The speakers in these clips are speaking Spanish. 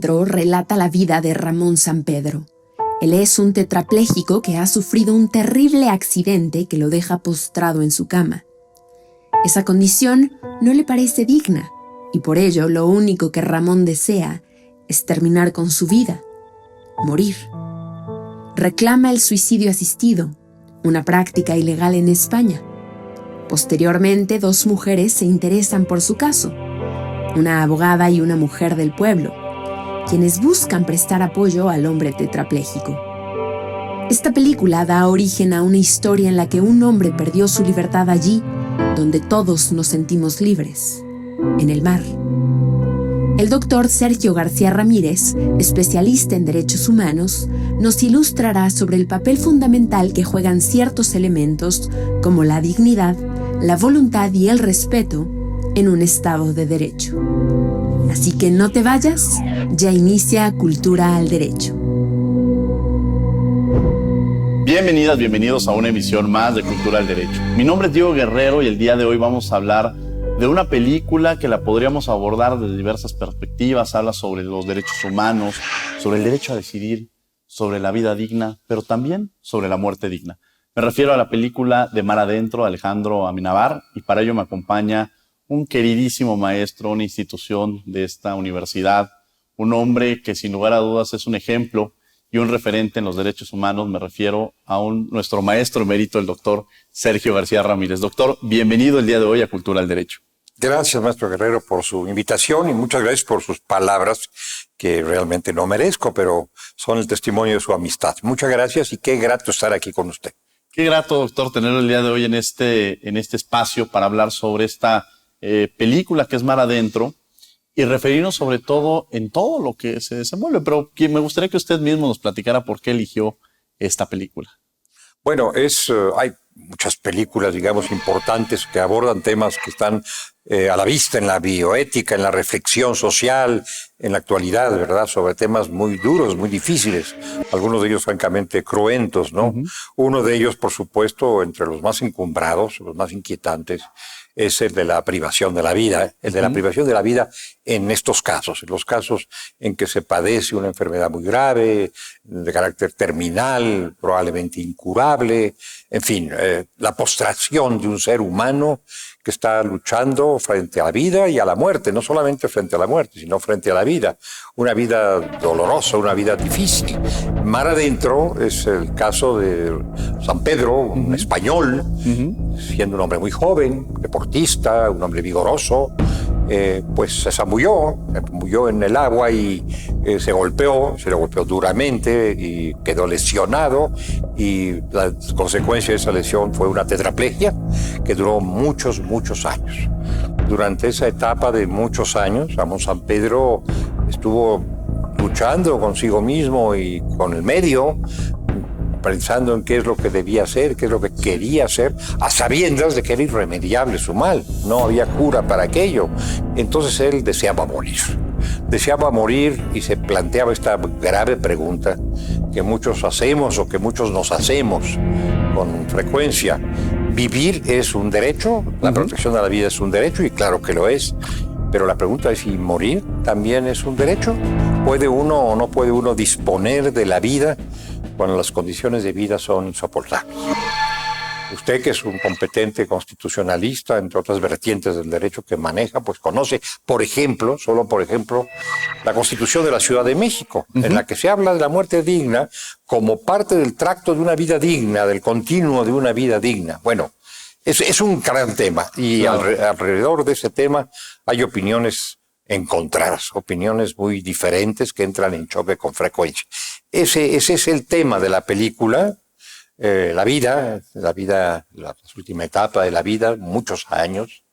adentro relata la vida de Ramón Sampedro. Él es un tetrapléjico que ha sufrido un terrible accidente que lo deja postrado en su cama. Esa condición no le parece digna, y por ello lo único que Ramón desea es terminar con su vida, morir. Reclama el suicidio asistido, una práctica ilegal en España. Posteriormente, 2 mujeres se interesan por su caso, una abogada y una mujer del pueblo, quienes buscan prestar apoyo al hombre tetrapléjico. Esta película da origen a una historia en la que un hombre perdió su libertad allí donde todos nos sentimos libres, en el mar. El doctor Sergio García Ramírez, especialista en derechos humanos, nos ilustrará sobre el papel fundamental que juegan ciertos elementos como la dignidad, la voluntad y el respeto en un Estado de Derecho. Así que no te vayas, ya inicia Cultura al Derecho. Bienvenidas, bienvenidos a una emisión más de Cultura al Derecho. Mi nombre es Diego Guerrero y el día de hoy vamos a hablar de una película que la podríamos abordar desde diversas perspectivas. Habla sobre los derechos humanos, sobre el derecho a decidir, sobre la vida digna, pero también sobre la muerte digna. Me refiero a la película de Mar Adentro, Alejandro Amenábar, y para ello me acompaña un queridísimo maestro, una institución de esta universidad, un hombre que sin lugar a dudas es un ejemplo y un referente en los derechos humanos. Me refiero a nuestro maestro emérito, el doctor Sergio García Ramírez. Doctor, bienvenido el día de hoy a Cultura al Derecho. Gracias, maestro Guerrero, por su invitación y muchas gracias por sus palabras que realmente no merezco, pero son el testimonio de su amistad. Muchas gracias y qué grato estar aquí con usted. Qué grato, doctor, tenerlo el día de hoy en este espacio para hablar sobre esta película que es Mar Adentro y referirnos sobre todo en todo lo que se desenvuelve. Pero me gustaría que usted mismo nos platicara por qué eligió esta película. Bueno, hay muchas películas, digamos, importantes que abordan temas que están a la vista en la bioética, en la reflexión social, en la actualidad, ¿verdad? Sobre temas muy duros, muy difíciles, algunos de ellos francamente cruentos, ¿no? Uno de ellos, por supuesto, entre los más encumbrados, los más inquietantes, es el de la privación de la vida, el de la privación de la vida en estos casos, en los casos en que se padece una enfermedad muy grave, de carácter terminal, probablemente incurable, en fin, la postración de un ser humano que está luchando frente a la vida y a la muerte, no solamente frente a la muerte, sino frente a la vida. Una vida dolorosa, una vida difícil. Mar Adentro es el caso de Sampedro, un español, siendo un hombre muy joven, deportista, un hombre vigoroso, pues se zambulló en el agua y se le golpeó duramente y quedó lesionado, y la consecuencia de esa lesión fue una tetraplegia que duró muchos años. Durante esa etapa de muchos años, Ramón Sampedro estuvo luchando consigo mismo y con el medio, pensando en qué es lo que debía hacer, qué es lo que quería hacer, a sabiendas de que era irremediable su mal, no había cura para aquello. Entonces él deseaba morir y se planteaba esta grave pregunta que muchos hacemos o que muchos nos hacemos con frecuencia. ¿Vivir es un derecho? La protección de la vida es un derecho, y claro que lo es. Pero la pregunta es si morir también es un derecho. ¿Puede uno o no puede uno disponer de la vida cuando las condiciones de vida son insoportables? Usted, que es un competente constitucionalista, entre otras vertientes del derecho que maneja, pues conoce, por ejemplo, solo por ejemplo, la Constitución de la Ciudad de México, en la que se habla de la muerte digna como parte del tracto de una vida digna, del continuo de una vida digna. Bueno, es un gran tema, y alrededor de ese tema hay opiniones encontradas, opiniones muy diferentes que entran en choque con frecuencia. Ese es el tema de la película. La última etapa de la vida, muchos años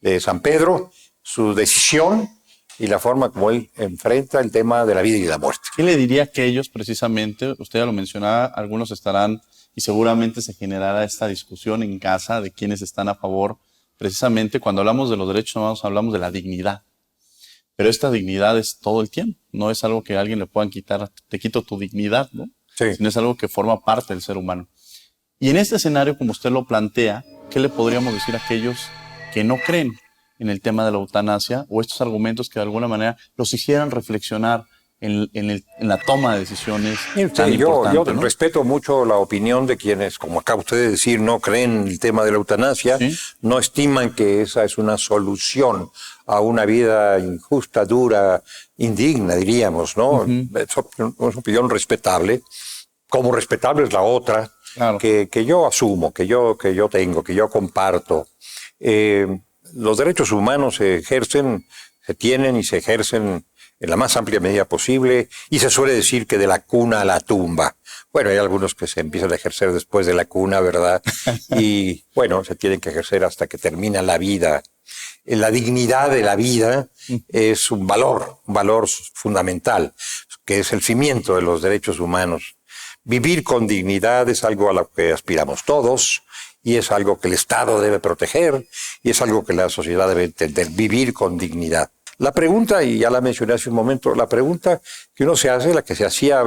de Sampedro, su decisión y la forma como él enfrenta el tema de la vida y la muerte. ¿Qué le diría a aquellos, precisamente, usted ya lo mencionaba, algunos estarán y seguramente se generará esta discusión en casa de quienes están a favor? Precisamente cuando hablamos de los derechos humanos hablamos de la dignidad, pero esta dignidad es todo el tiempo, no es algo que a alguien le puedan quitar, te quito tu dignidad, ¿no? Sí. Sino es algo que forma parte del ser humano. Y en este escenario, como usted lo plantea, ¿qué le podríamos decir a aquellos que no creen en el tema de la eutanasia, o estos argumentos que de alguna manera los hicieran reflexionar en la toma de decisiones tan Yo importantes, ¿no? respeto mucho la opinión de quienes, como acaba usted de decir, no creen en el tema de la eutanasia, Sí. no estiman que esa es una solución a una vida injusta, dura, indigna, diríamos, ¿no? Es una opinión respetable. Como respetable es la otra, Claro. que yo asumo, que yo tengo, que yo comparto. Los derechos humanos se tienen y se ejercen en la más amplia medida posible, y se suele decir que de la cuna a la tumba. Bueno, hay algunos que se empiezan a ejercer después de la cuna, ¿verdad? Y bueno, se tienen que ejercer hasta que termina la vida. La dignidad de la vida es un valor fundamental, que es el cimiento de los derechos humanos. Vivir con dignidad es algo a lo que aspiramos todos, y es algo que el Estado debe proteger, y es algo que la sociedad debe entender, vivir con dignidad. La pregunta, y ya la mencioné hace un momento, la pregunta que uno se hace, la que se hacía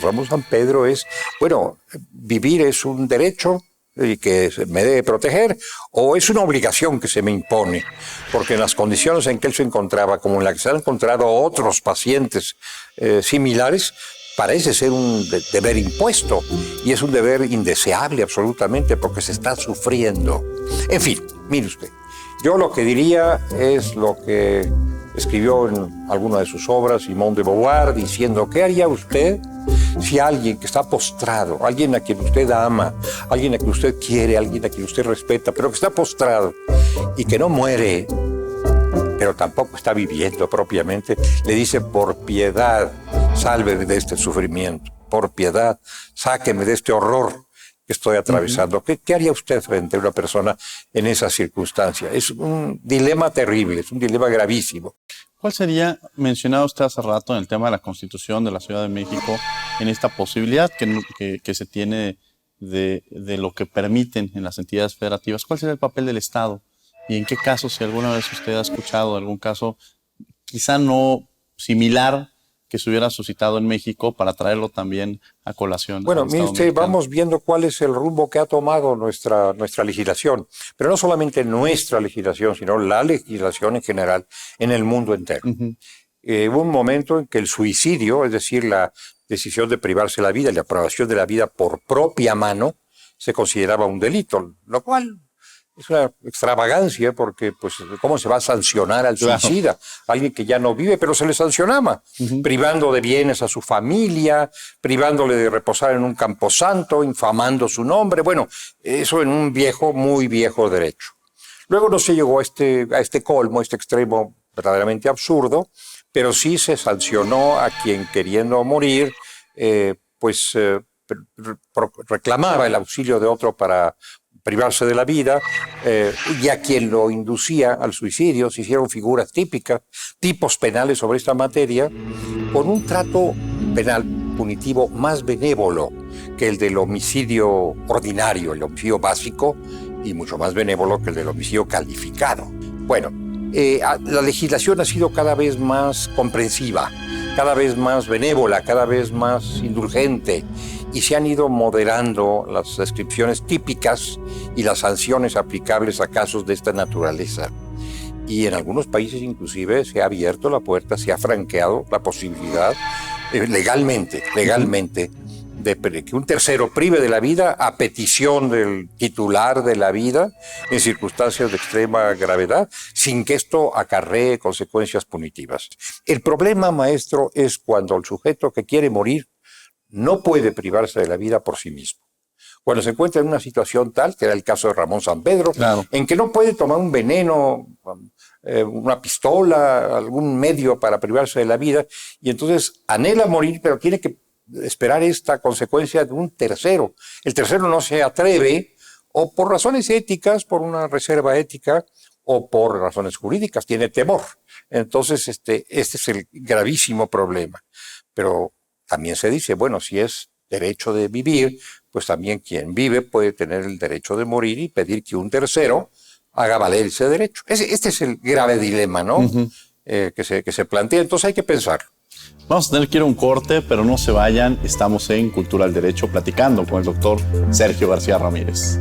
Ramón Sampedro es, bueno, ¿vivir es un derecho y que me debe proteger, o es una obligación que se me impone? Porque en las condiciones en que él se encontraba, como en las que se han encontrado otros pacientes similares, parece ser un deber impuesto, y es un deber indeseable absolutamente porque se está sufriendo. En fin, mire usted, yo lo que diría es lo que escribió en alguna de sus obras Simone de Beauvoir, diciendo: ¿qué haría usted si alguien que está postrado, alguien a quien usted ama, alguien a quien usted quiere, alguien a quien usted respeta, pero que está postrado y que no muere, pero tampoco está viviendo propiamente, le dice: por piedad, sálveme de este sufrimiento, por piedad, sáqueme de este horror que estoy atravesando? ¿Qué haría usted frente a una persona en esa circunstancia? Es un dilema terrible, es un dilema gravísimo. ¿Cuál sería, mencionaba usted hace rato en el tema de la Constitución de la Ciudad de México, en esta posibilidad que se tiene de lo que permiten en las entidades federativas? ¿Cuál sería el papel del Estado? ¿Y en qué casos, si alguna vez usted ha escuchado algún caso quizá no similar que se hubiera suscitado en México, para traerlo también a colación? Bueno, mire usted, vamos viendo cuál es el rumbo que ha tomado nuestra legislación, pero no solamente nuestra legislación, sino la legislación en general en el mundo entero. Hubo un momento en que el suicidio, es decir, la decisión de privarse la vida, la privación de la vida por propia mano, se consideraba un delito, lo cual es una extravagancia, porque pues ¿cómo se va a sancionar al suicida? Claro. Alguien que ya no vive, pero se le sancionaba, privando de bienes a su familia, privándole de reposar en un camposanto, infamando su nombre. Bueno, eso en un muy viejo derecho. Luego no se llegó a este colmo, a este extremo verdaderamente absurdo, pero sí se sancionó a quien, queriendo morir, reclamaba el auxilio de otro para privarse de la vida, y a quien lo inducía al suicidio se hicieron figuras típicas, tipos penales sobre esta materia, con un trato penal punitivo más benévolo que el del homicidio ordinario, el homicidio básico, y mucho más benévolo que el del homicidio calificado. Bueno, la legislación ha sido cada vez más comprensiva, cada vez más benévola, cada vez más indulgente, y se han ido moderando las descripciones típicas y las sanciones aplicables a casos de esta naturaleza. Y en algunos países inclusive se ha abierto la puerta, se ha franqueado la posibilidad legalmente, de que un tercero prive de la vida a petición del titular de la vida en circunstancias de extrema gravedad, sin que esto acarree consecuencias punitivas. El problema, maestro, es cuando el sujeto que quiere morir no puede privarse de la vida por sí mismo. Cuando se encuentra en una situación tal, que era el caso de Ramón Sampedro, claro, en que no puede tomar un veneno, una pistola, algún medio para privarse de la vida, y entonces anhela morir, pero tiene que esperar esta consecuencia de un tercero. El tercero no se atreve, o por razones éticas, por una reserva ética, o por razones jurídicas, tiene temor. Entonces, este es el gravísimo problema. Pero también se dice, bueno, si es derecho de vivir, pues también quien vive puede tener el derecho de morir y pedir que un tercero haga valer ese derecho. Este es el grave dilema, ¿no? Que se plantea, entonces hay que pensarlo. Vamos a tener que ir a un corte, pero no se vayan. Estamos en Cultura del Derecho platicando con el doctor Sergio García Ramírez.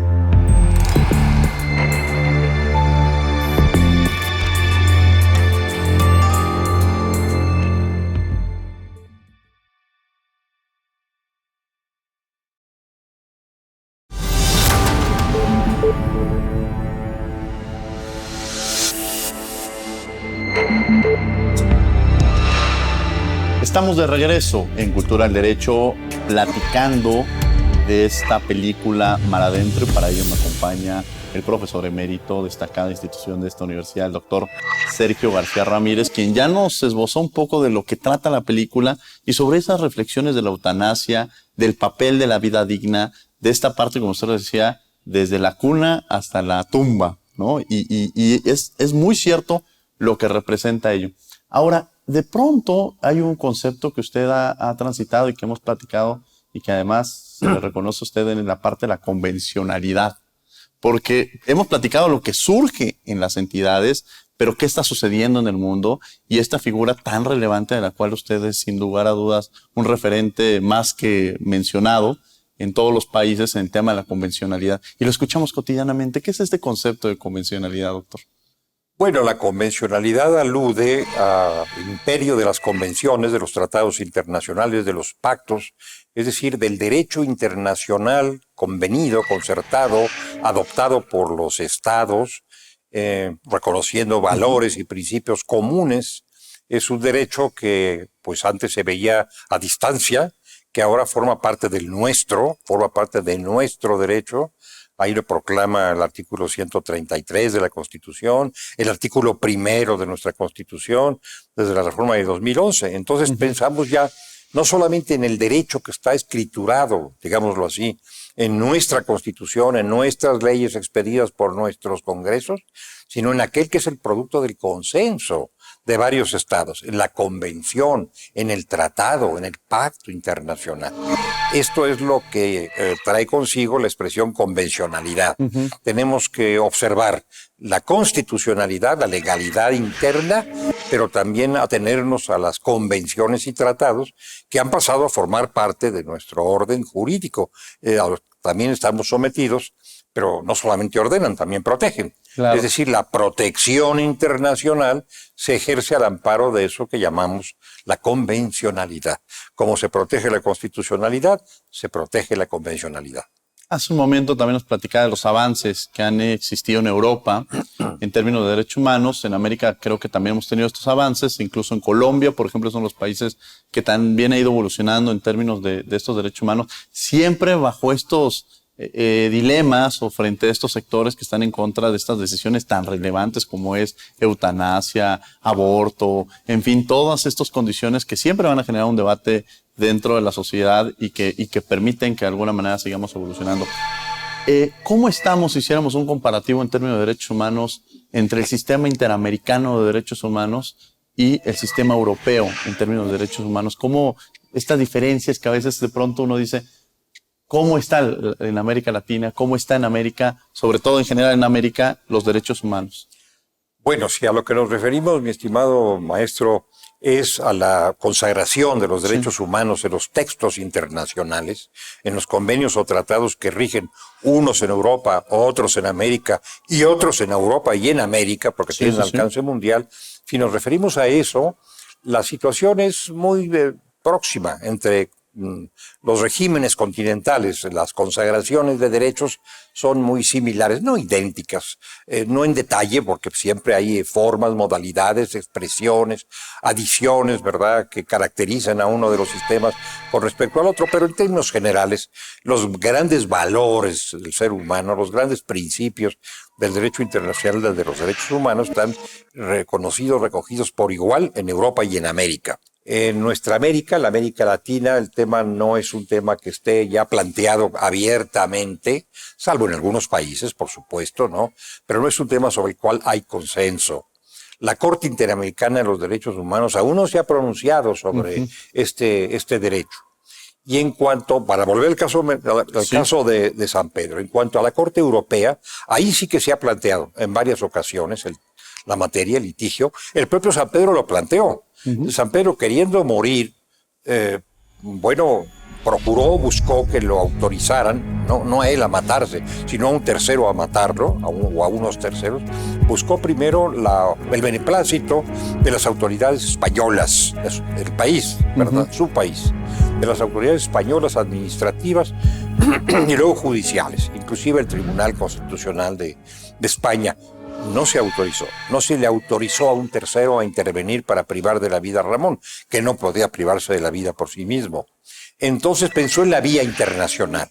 Estamos de regreso en Cultura del Derecho platicando de esta película Mar Adentro, y para ello me acompaña el profesor emérito, destacada institución de esta universidad, el doctor Sergio García Ramírez, quien ya nos esbozó un poco de lo que trata la película y sobre esas reflexiones de la eutanasia, del papel de la vida digna, de esta parte, como usted decía, desde la cuna hasta la tumba, ¿no? Y es muy cierto lo que representa ello. Ahora, de pronto hay un concepto que usted ha transitado y que hemos platicado y que además se le reconoce a usted en la parte de la convencionalidad, porque hemos platicado lo que surge en las entidades, pero qué está sucediendo en el mundo y esta figura tan relevante de la cual usted es sin lugar a dudas un referente más que mencionado en todos los países en el tema de la convencionalidad. Y lo escuchamos cotidianamente. ¿Qué es este concepto de convencionalidad, doctor? Bueno, la convencionalidad alude al imperio de las convenciones, de los tratados internacionales, de los pactos, es decir, del derecho internacional convenido, concertado, adoptado por los estados, reconociendo valores y principios comunes. Es un derecho que pues antes se veía a distancia, que ahora forma parte de nuestro derecho. Ahí lo proclama el artículo 133 de la Constitución, el artículo 1 de nuestra Constitución, desde la reforma de 2011. Entonces pensamos ya no solamente en el derecho que está escriturado, digámoslo así, en nuestra Constitución, en nuestras leyes expedidas por nuestros congresos, sino en aquel que es el producto del consenso de varios estados, en la convención, en el tratado, en el pacto internacional. Esto es lo que trae consigo la expresión convencionalidad. Tenemos que observar la constitucionalidad, la legalidad interna, pero también atenernos a las convenciones y tratados que han pasado a formar parte de nuestro orden jurídico. También estamos sometidos, pero no solamente ordenan, también protegen. Claro. Es decir, la protección internacional se ejerce al amparo de eso que llamamos la convencionalidad. Como se protege la constitucionalidad, se protege la convencionalidad. Hace un momento también nos platicaba de los avances que han existido en Europa en términos de derechos humanos. En América creo que también hemos tenido estos avances, incluso en Colombia, por ejemplo, son los países que también ha ido evolucionando en términos de estos derechos humanos, siempre bajo estos dilemas o frente a estos sectores que están en contra de estas decisiones tan relevantes como es eutanasia, aborto, en fin, todas estas condiciones que siempre van a generar un debate dentro de la sociedad y que permiten que de alguna manera sigamos evolucionando. ¿Cómo estamos, si hiciéramos un comparativo en términos de derechos humanos entre el sistema interamericano de derechos humanos y el sistema europeo en términos de derechos humanos? ¿Cómo estas diferencias que a veces de pronto uno dice, ¿cómo está en América Latina? ¿Cómo está en América, sobre todo en general en América, los derechos humanos? Bueno, si a lo que nos referimos, mi estimado maestro, es a la consagración de los derechos humanos en los textos internacionales, en los convenios o tratados que rigen unos en Europa, otros en América y otros en Europa y en América, porque tienen alcance mundial. Si nos referimos a eso, la situación es muy próxima entre los regímenes continentales. Las consagraciones de derechos son muy similares, no idénticas, no en detalle, porque siempre hay formas, modalidades, expresiones, adiciones, ¿verdad?, que caracterizan a uno de los sistemas con respecto al otro, pero en términos generales, los grandes valores del ser humano, los grandes principios del derecho internacional de los derechos humanos están reconocidos, recogidos por igual en Europa y en América. En nuestra América, la América Latina, el tema no es un tema que esté ya planteado abiertamente, salvo en algunos países, por supuesto, ¿no? Pero no es un tema sobre el cual hay consenso. La Corte Interamericana de los Derechos Humanos aún no se ha pronunciado sobre este derecho. Y en cuanto, para volver al caso de San Pedro, en cuanto a la Corte Europea, ahí sí que se ha planteado en varias ocasiones la materia, el litigio. El propio San Pedro lo planteó. San Pedro, queriendo morir, buscó que lo autorizaran, no a él a matarse, sino a un tercero a matarlo, o a unos terceros. Buscó primero el beneplácito de las autoridades españolas, del país, ¿verdad? Su país, de las autoridades españolas administrativas y luego judiciales, inclusive el Tribunal Constitucional de España. no se autorizó. No se le autorizó a un tercero a intervenir para privar de la vida a Ramón, que no podía privarse de la vida por sí mismo. Entonces pensó en la vía internacional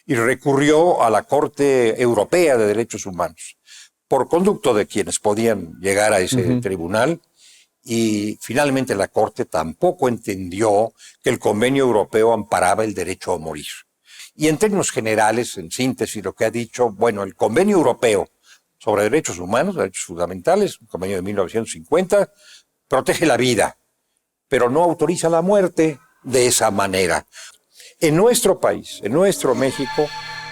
y recurrió a la Corte Europea de Derechos Humanos, por conducto de quienes podían llegar a ese tribunal, y finalmente la Corte tampoco entendió que el Convenio Europeo amparaba el derecho a morir. Y en términos generales, en síntesis, lo que ha dicho, bueno, el Convenio Europeo sobre Derechos Humanos, Derechos Fundamentales, el convenio de 1950, protege la vida, pero no autoriza la muerte de esa manera. En nuestro país, en nuestro México,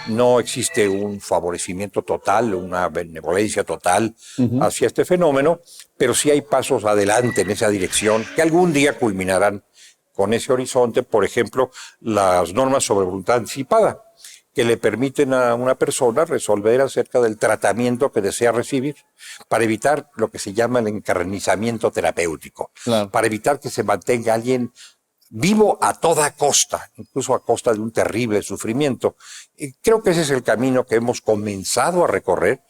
no existe un favorecimiento total, una benevolencia total hacia este fenómeno, pero sí hay pasos adelante en esa dirección que algún día culminarán con ese horizonte. Por ejemplo, las normas sobre voluntad anticipada, que le permiten a una persona resolver acerca del tratamiento que desea recibir, para evitar lo que se llama el encarnizamiento terapéutico, para evitar que se mantenga alguien vivo a toda costa, incluso a costa de un terrible sufrimiento. Y creo que ese es el camino que hemos comenzado a recorrer,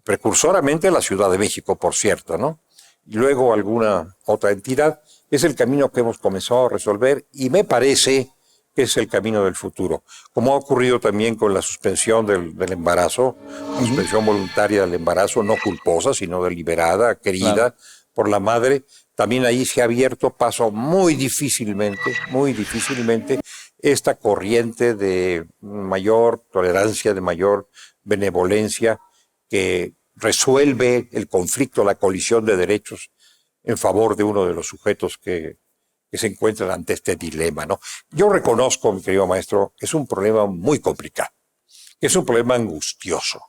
precursoramente a la Ciudad de México, por cierto, ¿no? Y luego alguna otra entidad. Es el camino que hemos comenzado a resolver y me parece que es el camino del futuro. Como ha ocurrido también con la suspensión del embarazo, la suspensión voluntaria del embarazo, no culposa, sino deliberada, querida por la madre. También ahí se ha abierto paso muy difícilmente, esta corriente de mayor tolerancia, de mayor benevolencia, que resuelve el conflicto, la colisión de derechos en favor de uno de los sujetos que se encuentran ante este dilema, ¿no? Yo reconozco, mi querido maestro, que es un problema muy complicado, que es un problema angustioso,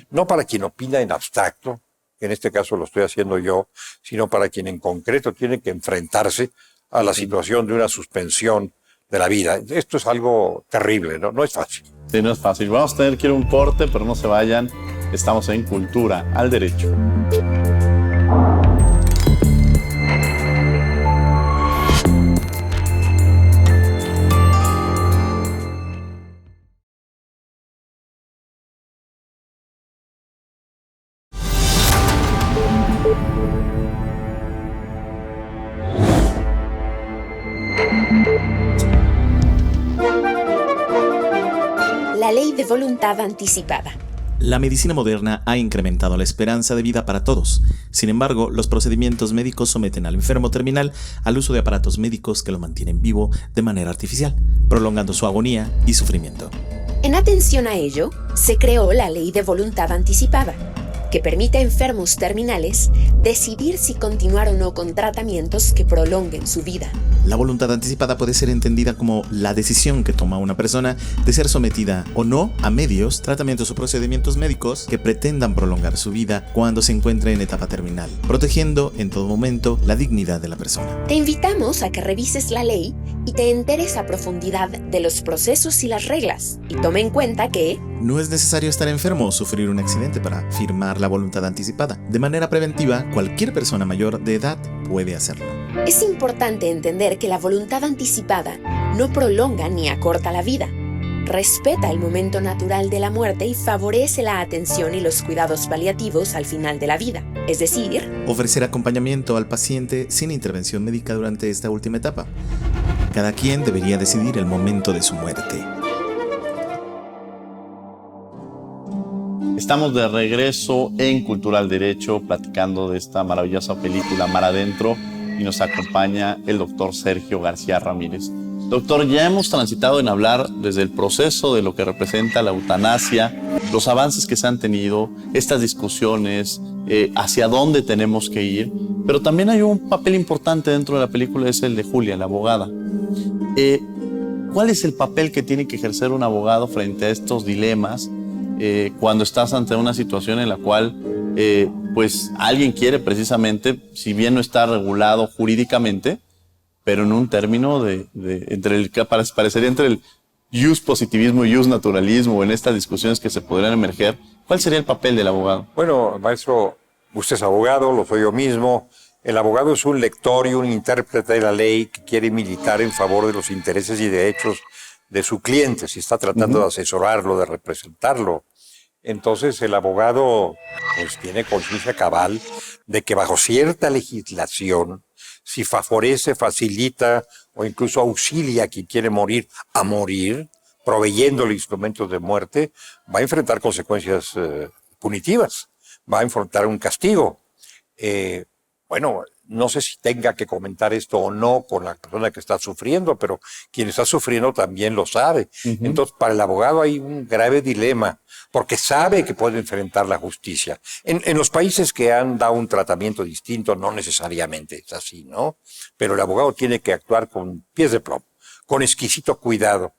no para quien opina en abstracto, que en este caso lo estoy haciendo yo, sino para quien en concreto tiene que enfrentarse a la situación de una suspensión de la vida. Esto es algo terrible, ¿no? No es fácil. Sí, no es fácil. Vamos a tener que ir a un corte, pero no se vayan. Estamos en Cultura al Derecho. La ley de voluntad anticipada. La medicina moderna ha incrementado la esperanza de vida para todos. Sin embargo, los procedimientos médicos someten al enfermo terminal al uso de aparatos médicos que lo mantienen vivo de manera artificial, prolongando su agonía y sufrimiento. En atención a ello, se creó la ley de voluntad anticipada, que permite a enfermos terminales decidir si continuar o no con tratamientos que prolonguen su vida. La voluntad anticipada puede ser entendida como la decisión que toma una persona de ser sometida o no a medios, tratamientos o procedimientos médicos que pretendan prolongar su vida cuando se encuentre en etapa terminal, protegiendo en todo momento la dignidad de la persona. Te invitamos a que revises la ley y te enteres a profundidad de los procesos y las reglas, y tome en cuenta que no es necesario estar enfermo o sufrir un accidente para firmar la voluntad anticipada. De manera preventiva, cualquier persona mayor de edad puede hacerlo. Es importante entender que la voluntad anticipada no prolonga ni acorta la vida. Respeta el momento natural de la muerte y favorece la atención y los cuidados paliativos al final de la vida. Es decir, ofrecer acompañamiento al paciente sin intervención médica durante esta última etapa. Cada quien debería decidir el momento de su muerte. Estamos de regreso en Cultura al Derecho, platicando de esta maravillosa película Mar Adentro, y nos acompaña el doctor Sergio García Ramírez. Doctor, ya hemos transitado en hablar desde el proceso de lo que representa la eutanasia, los avances que se han tenido, estas discusiones, hacia dónde tenemos que ir, pero también hay un papel importante dentro de la película, es el de Julia, la abogada. ¿Cuál es el papel que tiene que ejercer un abogado frente a estos dilemas cuando estás ante una situación en la cual pues alguien quiere precisamente, si bien no está regulado jurídicamente, pero en un término entre el que parecería entre el jus positivismo y jus naturalismo, en estas discusiones que se podrían emerger, ¿cuál sería el papel del abogado? Bueno, maestro, usted es abogado, lo soy yo mismo. El abogado es un lector y un intérprete de la ley que quiere militar en favor de los intereses y derechos de su cliente, si está tratando de asesorarlo, de representarlo. Entonces el abogado pues tiene conciencia cabal de que bajo cierta legislación, si favorece, facilita o incluso auxilia a quien quiere morir a morir, proveyéndole instrumentos de muerte, va a enfrentar consecuencias punitivas, va a enfrentar un castigo. Bueno, no sé si tenga que comentar esto o no con la persona que está sufriendo, pero quien está sufriendo también lo sabe. Entonces, para el abogado hay un grave dilema, porque sabe que puede enfrentar la justicia. En los países que han dado un tratamiento distinto, no necesariamente es así, ¿no? Pero el abogado tiene que actuar con pies de plomo, con exquisito cuidado.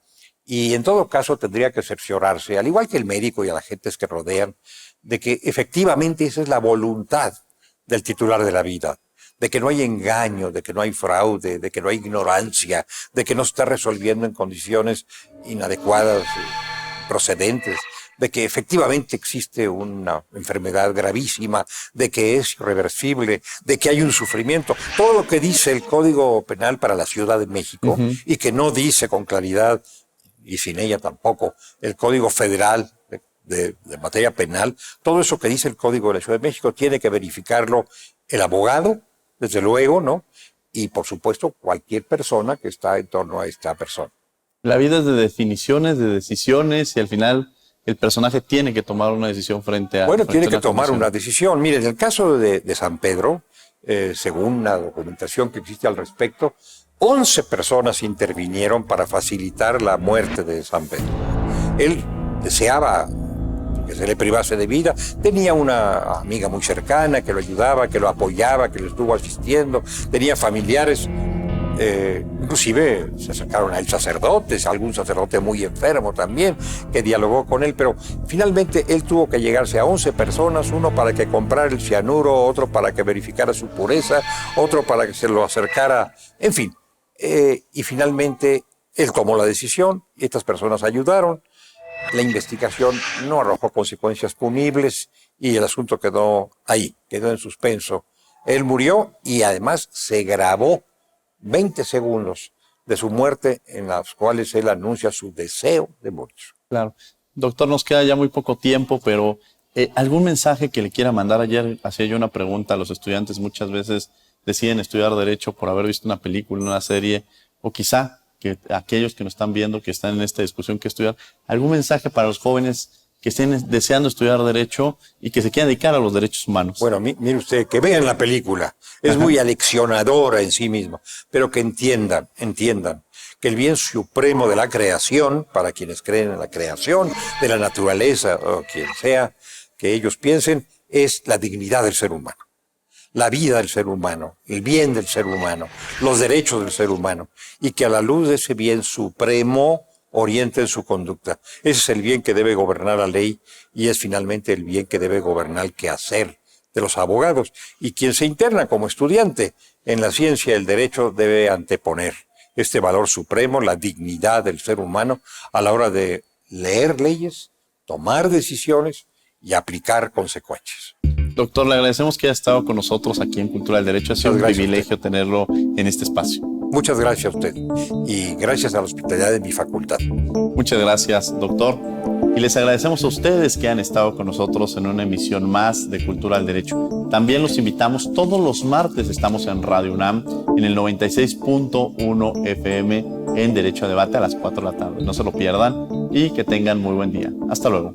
Y en todo caso tendría que cerciorarse, al igual que el médico y a las gentes que rodean, de que efectivamente esa es la voluntad del titular de la vida, de que no hay engaño, de que no hay fraude, de que no hay ignorancia, de que no se está resolviendo en condiciones inadecuadas, procedentes, de que efectivamente existe una enfermedad gravísima, de que es irreversible, de que hay un sufrimiento. Todo lo que dice el Código Penal para la Ciudad de México y que no dice con claridad, y sin ella tampoco, el Código Federal de materia penal, todo eso que dice el Código de la Ciudad de México tiene que verificarlo el abogado, desde luego, ¿no? Y por supuesto cualquier persona que está en torno a esta persona. La vida es de definiciones, de decisiones, y al final el personaje tiene que tomar una decisión frente a... Bueno, tiene que tomar una decisión. Mire, en el caso de San Pedro, según la documentación que existe al respecto, 11 personas intervinieron para facilitar la muerte de San Pedro. Él deseaba que se le privase de vida, tenía una amiga muy cercana que lo ayudaba, que lo apoyaba, que lo estuvo asistiendo, tenía familiares, inclusive se acercaron a él sacerdotes, algún sacerdote muy enfermo también, que dialogó con él, pero finalmente él tuvo que llegarse a 11 personas, uno para que comprara el cianuro, otro para que verificara su pureza, otro para que se lo acercara, en fin, y finalmente él tomó la decisión y estas personas ayudaron. La investigación no arrojó consecuencias punibles y el asunto quedó ahí, quedó en suspenso. Él murió y además se grabó 20 segundos de su muerte en las cuales él anuncia su deseo de morir. Claro. Doctor, nos queda ya muy poco tiempo, pero ¿algún mensaje que le quiera mandar? Ayer hacía yo una pregunta a los estudiantes. Muchas veces deciden estudiar Derecho por haber visto una película, una serie, o quizá que aquellos que nos están viendo, que están en esta discusión que estudiar, algún mensaje para los jóvenes que estén deseando estudiar Derecho y que se quieran dedicar a los derechos humanos. Bueno, mire usted, que vean la película. Es muy aleccionadora en sí misma, pero que entiendan que el bien supremo de la creación, para quienes creen en la creación, de la naturaleza o quien sea que ellos piensen, es la dignidad del ser humano. La vida del ser humano, el bien del ser humano, los derechos del ser humano, y que a la luz de ese bien supremo orienten su conducta. Ese es el bien que debe gobernar la ley y es finalmente el bien que debe gobernar el quehacer de los abogados. Y quien se interna como estudiante en la ciencia del derecho debe anteponer este valor supremo, la dignidad del ser humano, a la hora de leer leyes, tomar decisiones y aplicar consecuencias. Doctor, le agradecemos que haya estado con nosotros aquí en Cultura del Derecho. Ha sido un privilegio tenerlo en este espacio. Muchas gracias a usted y gracias a la hospitalidad de mi facultad. Muchas gracias, doctor. Y les agradecemos a ustedes que han estado con nosotros en una emisión más de Cultura del Derecho. También los invitamos, todos los martes estamos en Radio UNAM, en el 96.1 FM, en Derecho a Debate a las 4 de la tarde. No se lo pierdan y que tengan muy buen día. Hasta luego.